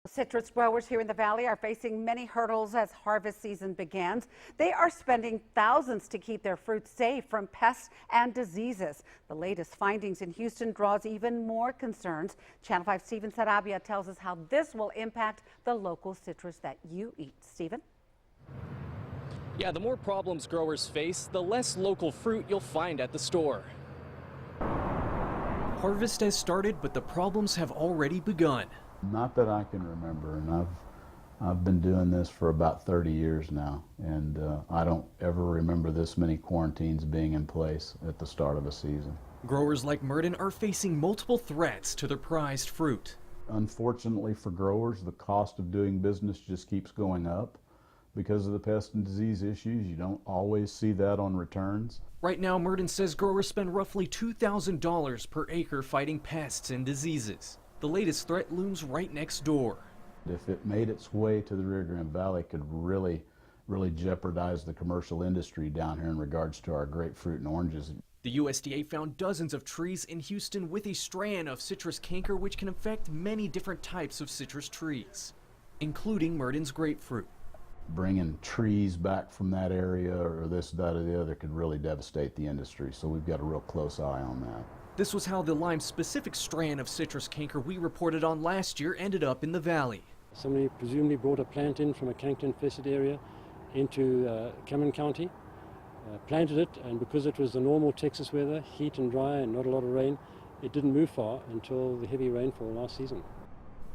Citrus growers here in the valley are facing many hurdles as harvest season begins. They are spending thousands to keep their fruit safe from pests and diseases. The latest findings in Houston draws even more concerns. Channel 5 Stephen Sarabia tells us how this will impact the local citrus that you eat. Stephen? Yeah, the more problems growers face, the less local fruit you'll find at the store. Harvest has started, but the problems have already begun. Not that I can remember, and I've been doing this for about 30 years now, and I don't ever remember this many quarantines being in place at the start of a season. Growers like Merton are facing multiple threats to their prized fruit. Unfortunately for growers, the cost of doing business just keeps going up. Because of the pest and disease issues, you don't always see that on returns. Right now, Merton says growers spend roughly $2,000 per acre fighting pests and diseases. The latest threat looms right next door. If it made its way to the Rio Grande Valley, it could really jeopardize the commercial industry down here in regards to our grapefruit and oranges. The USDA found dozens of trees in Houston with a strand of citrus canker, which can affect many different types of citrus trees, including Merton's grapefruit. Bringing trees back from that area or this, that, or the other could really devastate the industry, so we've got a real close eye on that. This was how the Lyme-specific strand of citrus canker we reported on last year ended up in the valley. Somebody presumably brought a plant in from a canker-infested area into Cameron County, planted it, and because it was the normal Texas weather, heat and dry and not a lot of rain, it didn't move far until the heavy rainfall last season.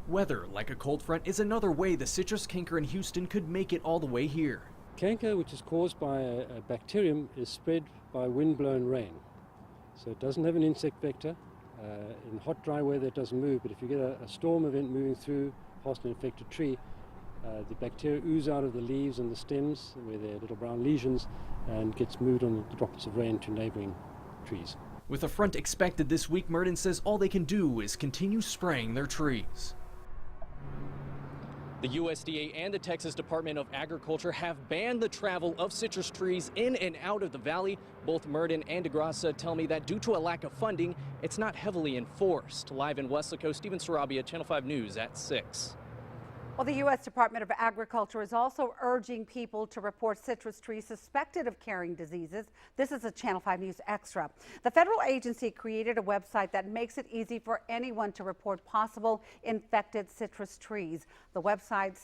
Weather, like a cold front, is another way the citrus canker in Houston could make it all the way here. Canker, which is caused by a bacterium, is spread by wind-blown rain. So it doesn't have an insect vector. In hot, dry weather it doesn't move, but if you get a storm event moving through past an infected tree, the bacteria ooze out of the leaves and the stems where there are little brown lesions and gets moved on the droplets of rain to neighboring trees. With a front expected this week, Merton says all they can do is continue spraying their trees. The USDA and the Texas Department of Agriculture have banned the travel of citrus trees in and out of the valley. Both Merton and DeGrasse tell me that due to a lack of funding, it's not heavily enforced. Live in Weslaco, Stephen Sarabia, Channel 5 News at 6. Well, the U.S. Department of Agriculture is also urging people to report citrus trees suspected of carrying diseases. This is a Channel 5 News Extra. The federal agency created a website that makes it easy for anyone to report possible infected citrus trees. The website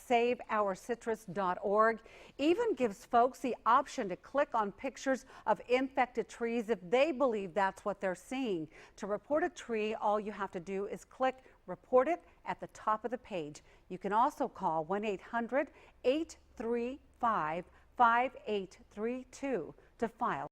saveourcitrus.org even gives folks the option to click on pictures of infected trees if they believe that's what they're seeing. To report a tree, all you have to do is click Report It at the top of the page. You can also call 1-800-835-5832 to file